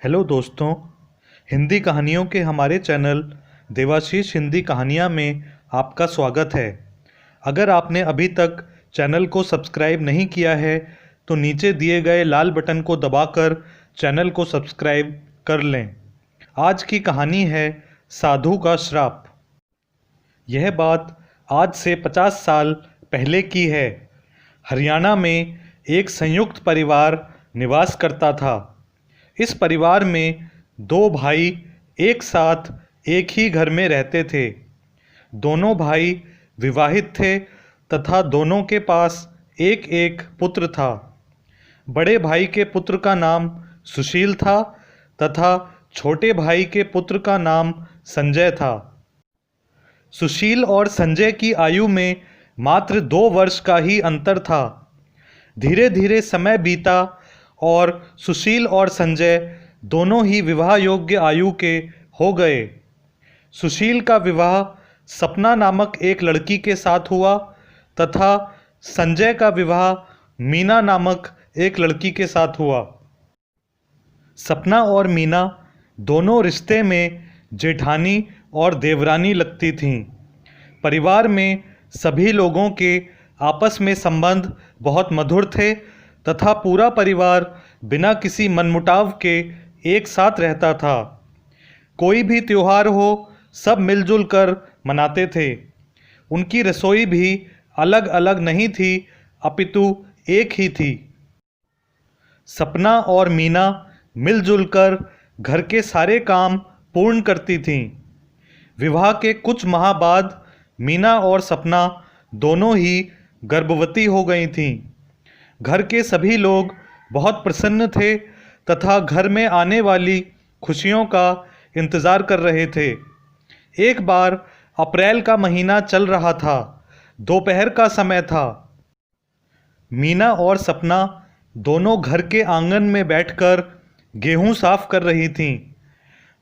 Hello दोस्तों, हिंदी कहानियों के हमारे चैनल देवाशीष हिंदी कहानियाँ में आपका स्वागत है। अगर आपने अभी तक चैनल को सब्सक्राइब नहीं किया है तो नीचे दिए गए लाल बटन को दबाकर चैनल को सब्सक्राइब कर लें। आज की कहानी है साधु का श्राप। यह बात आज से 50 साल पहले की है। हरियाणा में एक संयुक्त परिवार निवास करता था। इस परिवार में दो भाई एक साथ एक ही घर में रहते थे। दोनों भाई विवाहित थे तथा दोनों के पास एक एक पुत्र था। बड़े भाई के पुत्र का नाम सुशील था तथा छोटे भाई के पुत्र का नाम संजय था। सुशील और संजय की आयु में मात्र 2 वर्ष का ही अंतर था। धीरे धीरे समय बीता और सुशील और संजय दोनों ही विवाह योग्य आयु के हो गए। सुशील का विवाह सपना नामक एक लड़की के साथ हुआ तथा संजय का विवाह मीना नामक एक लड़की के साथ हुआ। सपना और मीना दोनों रिश्ते में जेठानी और देवरानी लगती थीं। परिवार में सभी लोगों के आपस में संबंध बहुत मधुर थे तथा पूरा परिवार बिना किसी मनमुटाव के एक साथ रहता था। कोई भी त्योहार हो सब मिलजुल कर मनाते थे। उनकी रसोई भी अलग अलग नहीं थी अपितु एक ही थी। सपना और मीना मिलजुल कर घर के सारे काम पूर्ण करती थीं। विवाह के कुछ माह बाद मीना और सपना दोनों ही गर्भवती हो गई थीं। घर के सभी लोग बहुत प्रसन्न थे तथा घर में आने वाली खुशियों का इंतज़ार कर रहे थे। एक बार अप्रैल का महीना चल रहा था। दोपहर का समय था। मीना और सपना दोनों घर के आंगन में बैठकर गेहूं साफ कर रही थीं।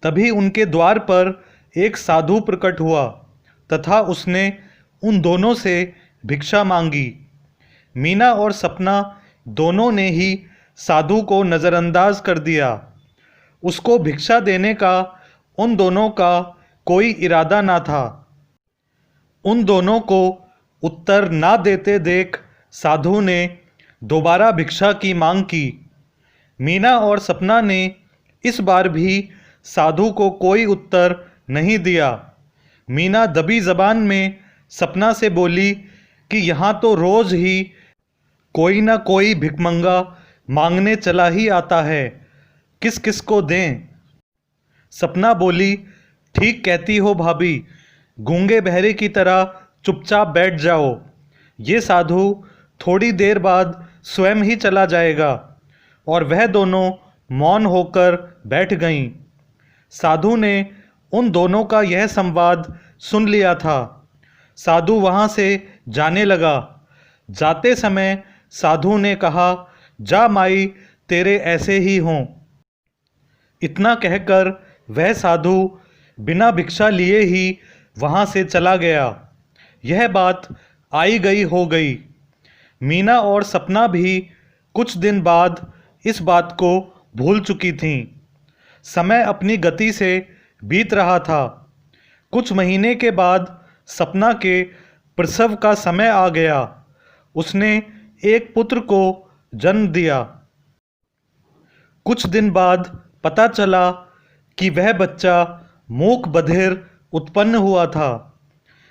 तभी उनके द्वार पर एक साधु प्रकट हुआ तथा उसने उन दोनों से भिक्षा मांगी। मीना और सपना दोनों ने ही साधु को नज़रअंदाज कर दिया। उसको भिक्षा देने का उन दोनों का कोई इरादा ना था। उन दोनों को उत्तर ना देते देख साधु ने दोबारा भिक्षा की मांग की। मीना और सपना ने इस बार भी साधु को कोई उत्तर नहीं दिया। मीना दबी जबान में सपना से बोली कि यहाँ तो रोज़ ही कोई ना कोई भिखमंगा मांगने चला ही आता है, किस किस को दें। सपना बोली, ठीक कहती हो भाभी, गूंगे बहरे की तरह चुपचाप बैठ जाओ। ये साधु थोड़ी देर बाद स्वयं ही चला जाएगा। और वह दोनों मौन होकर बैठ गईं। साधु ने उन दोनों का यह संवाद सुन लिया था। साधु वहाँ से जाने लगा। जाते समय साधु ने कहा, जा माई, तेरे ऐसे ही हों। इतना कहकर वह साधु बिना भिक्षा लिए ही वहाँ से चला गया। यह बात आई गई हो गई। मीना और सपना भी कुछ दिन बाद इस बात को भूल चुकी थीं। समय अपनी गति से बीत रहा था। कुछ महीने के बाद सपना के प्रसव का समय आ गया। उसने एक पुत्र को जन्म दिया। कुछ दिन बाद पता चला कि वह बच्चा मूक बधिर उत्पन्न हुआ था।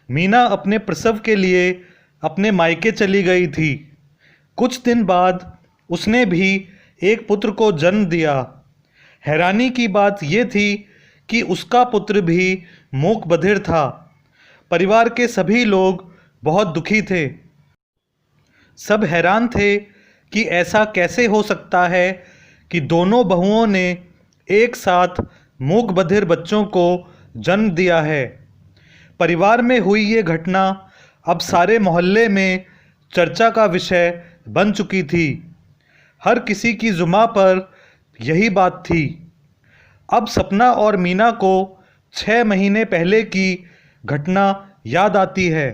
मीना अपने प्रसव के लिए अपने मायके चली गई थी। कुछ दिन बाद उसने भी एक पुत्र को जन्म दिया। हैरानी की बात यह थी कि उसका पुत्र भी मूक बधिर था। परिवार के सभी लोग बहुत दुखी थे। सब हैरान थे कि ऐसा कैसे हो सकता है कि दोनों बहुओं ने एक साथ मूक बधिर बच्चों को जन्म दिया है। परिवार में हुई ये घटना अब सारे मोहल्ले में चर्चा का विषय बन चुकी थी। हर किसी की जुबान पर यही बात थी। अब सपना और मीना को 6 महीने पहले की घटना याद आती है,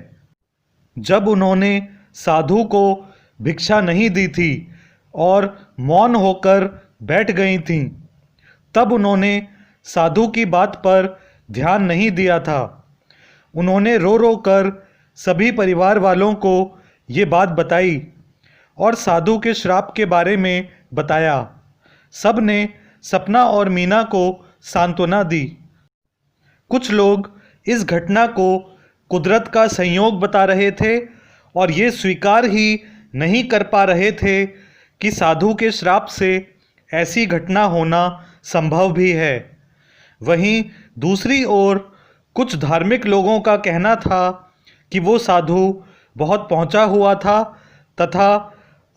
जब उन्होंने साधु को भिक्षा नहीं दी थी और मौन होकर बैठ गई थीं। तब उन्होंने साधु की बात पर ध्यान नहीं दिया था। उन्होंने रो रो कर सभी परिवार वालों को ये बात बताई और साधु के श्राप के बारे में बताया। सब ने सपना और मीना को सांत्वना दी। कुछ लोग इस घटना को कुदरत का संयोग बता रहे थे और ये स्वीकार ही नहीं कर पा रहे थे कि साधु के श्राप से ऐसी घटना होना संभव भी है। वहीं दूसरी ओर कुछ धार्मिक लोगों का कहना था कि वो साधु बहुत पहुंचा हुआ था तथा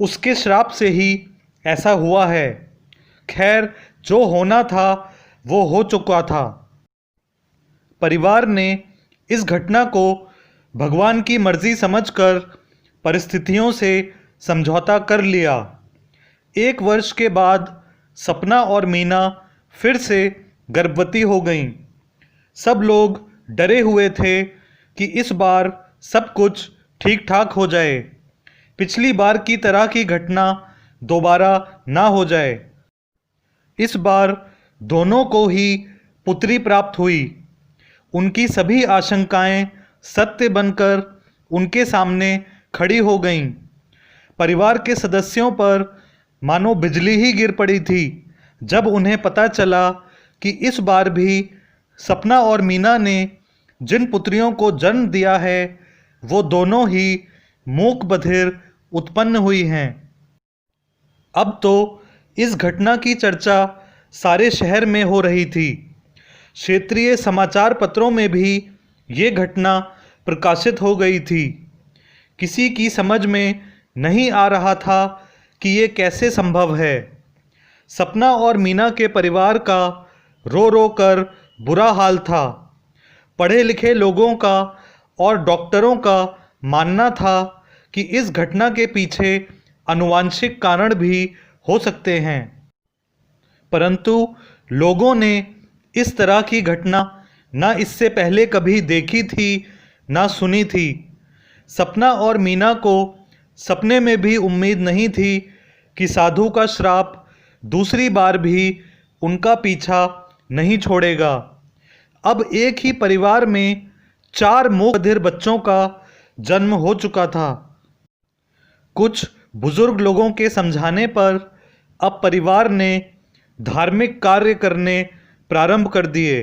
उसके श्राप से ही ऐसा हुआ है। खैर, जो होना था वो हो चुका था। परिवार ने इस घटना को भगवान की मर्जी समझकर परिस्थितियों से समझौता कर लिया। 1 वर्ष के बाद सपना और मीना फिर से गर्भवती हो गईं। सब लोग डरे हुए थे कि इस बार सब कुछ ठीक ठाक हो जाए, पिछली बार की तरह की घटना दोबारा ना हो जाए। इस बार दोनों को ही पुत्री प्राप्त हुई। उनकी सभी आशंकाएं सत्य बनकर उनके सामने खड़ी हो गईं। परिवार के सदस्यों पर मानो बिजली ही गिर पड़ी थी जब उन्हें पता चला कि इस बार भी सपना और मीना ने जिन पुत्रियों को जन्म दिया है वो दोनों ही मूक बधिर उत्पन्न हुई हैं। अब तो इस घटना की चर्चा सारे शहर में हो रही थी। क्षेत्रीय समाचार पत्रों में भी ये घटना प्रकाशित हो गई थी। किसी की समझ में नहीं आ रहा था कि ये कैसे संभव है। सपना और मीना के परिवार का रो रो कर बुरा हाल था। पढ़े लिखे लोगों का और डॉक्टरों का मानना था कि इस घटना के पीछे आनुवांशिक कारण भी हो सकते हैं, परंतु लोगों ने इस तरह की घटना ना इससे पहले कभी देखी थी ना सुनी थी। सपना और मीना को सपने में भी उम्मीद नहीं थी कि साधु का श्राप दूसरी बार भी उनका पीछा नहीं छोड़ेगा। अब एक ही परिवार में 4 मूक बधिर बच्चों का जन्म हो चुका था। कुछ बुजुर्ग लोगों के समझाने पर अब परिवार ने धार्मिक कार्य करने प्रारंभ कर दिए।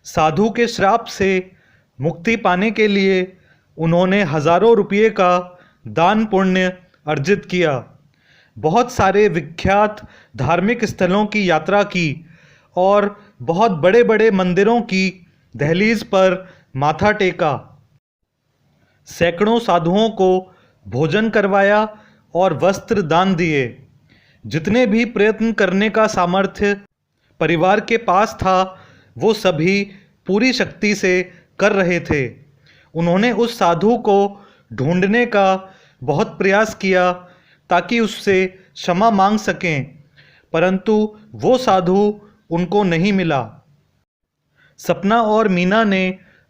साधु के श्राप से मुक्ति पाने के लिए उन्होंने हजारों रुपये का दान पुण्य अर्जित किया। बहुत सारे विख्यात धार्मिक स्थलों की यात्रा की और बहुत बड़े बड़े मंदिरों की दहलीज पर माथा टेका। सैकड़ों साधुओं को भोजन करवाया और वस्त्र दान दिए। जितने भी प्रयत्न करने का सामर्थ्य परिवार के पास था वो सभी पूरी शक्ति से कर रहे थे। उन्होंने उस साधु को ढूंढने का बहुत प्रयास किया ताकि उससे क्षमा मांग सकें, परंतु वो साधु उनको नहीं मिला। सपना और मीना ने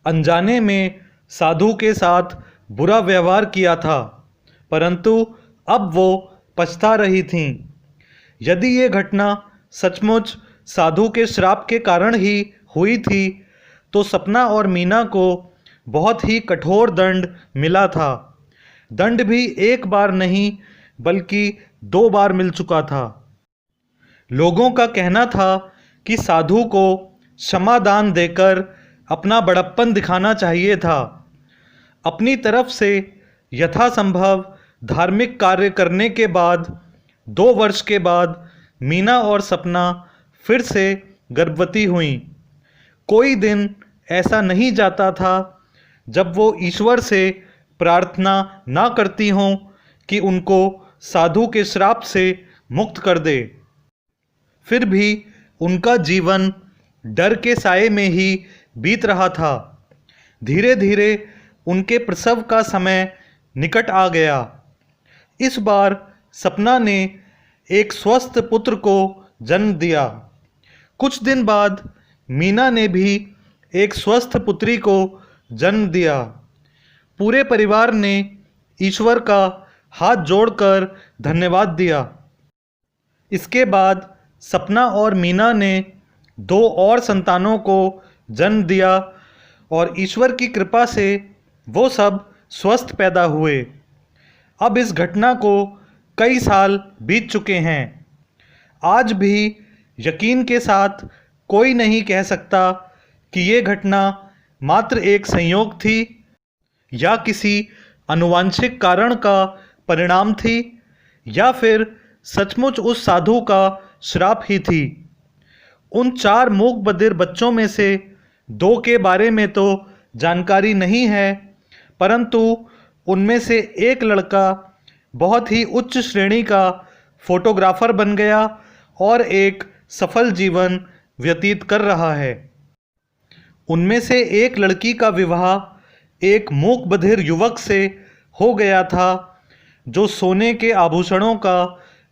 अनजाने में साधु के साथ बुरा व्यवहार किया था, परंतु अब वो पछता रही थीं। यदि ये घटना सचमुच साधु के श्राप के कारण ही हुई थी तो सपना और मीना को बहुत ही कठोर दंड मिला था। दंड भी 1 बार नहीं बल्कि 2 बार मिल चुका था। लोगों का कहना था कि साधु को क्षमादान देकर अपना बड़प्पन दिखाना चाहिए था। अपनी तरफ से यथासंभव धार्मिक कार्य करने के बाद 2 वर्ष के बाद मीना और सपना फिर से गर्भवती हुईं। कोई दिन ऐसा नहीं जाता था जब वो ईश्वर से प्रार्थना ना करती हों कि उनको साधु के श्राप से मुक्त कर दे। फिर भी उनका जीवन डर के साए में ही बीत रहा था। धीरे धीरे उनके प्रसव का समय निकट आ गया। इस बार सपना ने एक स्वस्थ पुत्र को जन्म दिया। कुछ दिन बाद मीना ने भी एक स्वस्थ पुत्री को जन्म दिया। पूरे परिवार ने ईश्वर का हाथ जोड़कर धन्यवाद दिया। इसके बाद सपना और मीना ने 2 और संतानों को जन्म दिया और ईश्वर की कृपा से वो सब स्वस्थ पैदा हुए। अब इस घटना को कई साल बीत चुके हैं। आज भी यकीन के साथ कोई नहीं कह सकता कि ये घटना मात्र एक संयोग थी या किसी आनुवांशिक कारण का परिणाम थी या फिर सचमुच उस साधु का श्राप ही थी। उन 4 मूक बधिर बच्चों में से 2 के बारे में तो जानकारी नहीं है, परंतु उनमें से एक लड़का बहुत ही उच्च श्रेणी का फोटोग्राफर बन गया और एक सफल जीवन व्यतीत कर रहा है। उनमें से एक लड़की का विवाह एक मूक बधिर युवक से हो गया था जो सोने के आभूषणों का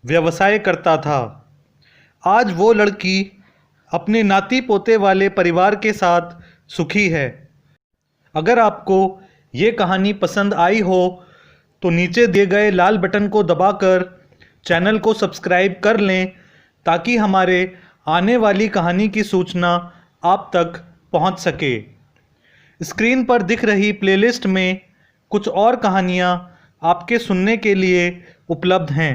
व्यवसाय करता था। आज वो लड़की अपने नाती पोते वाले परिवार के साथ सुखी है। अगर आपको ये कहानी पसंद आई हो तो नीचे दिए गए लाल बटन को दबाकर चैनल को सब्सक्राइब कर लें ताकि हमारे आने वाली कहानी की सूचना आप तक पहुंच सके। स्क्रीन पर दिख रही प्लेलिस्ट में कुछ और कहानियां आपके सुनने के लिए उपलब्ध हैं।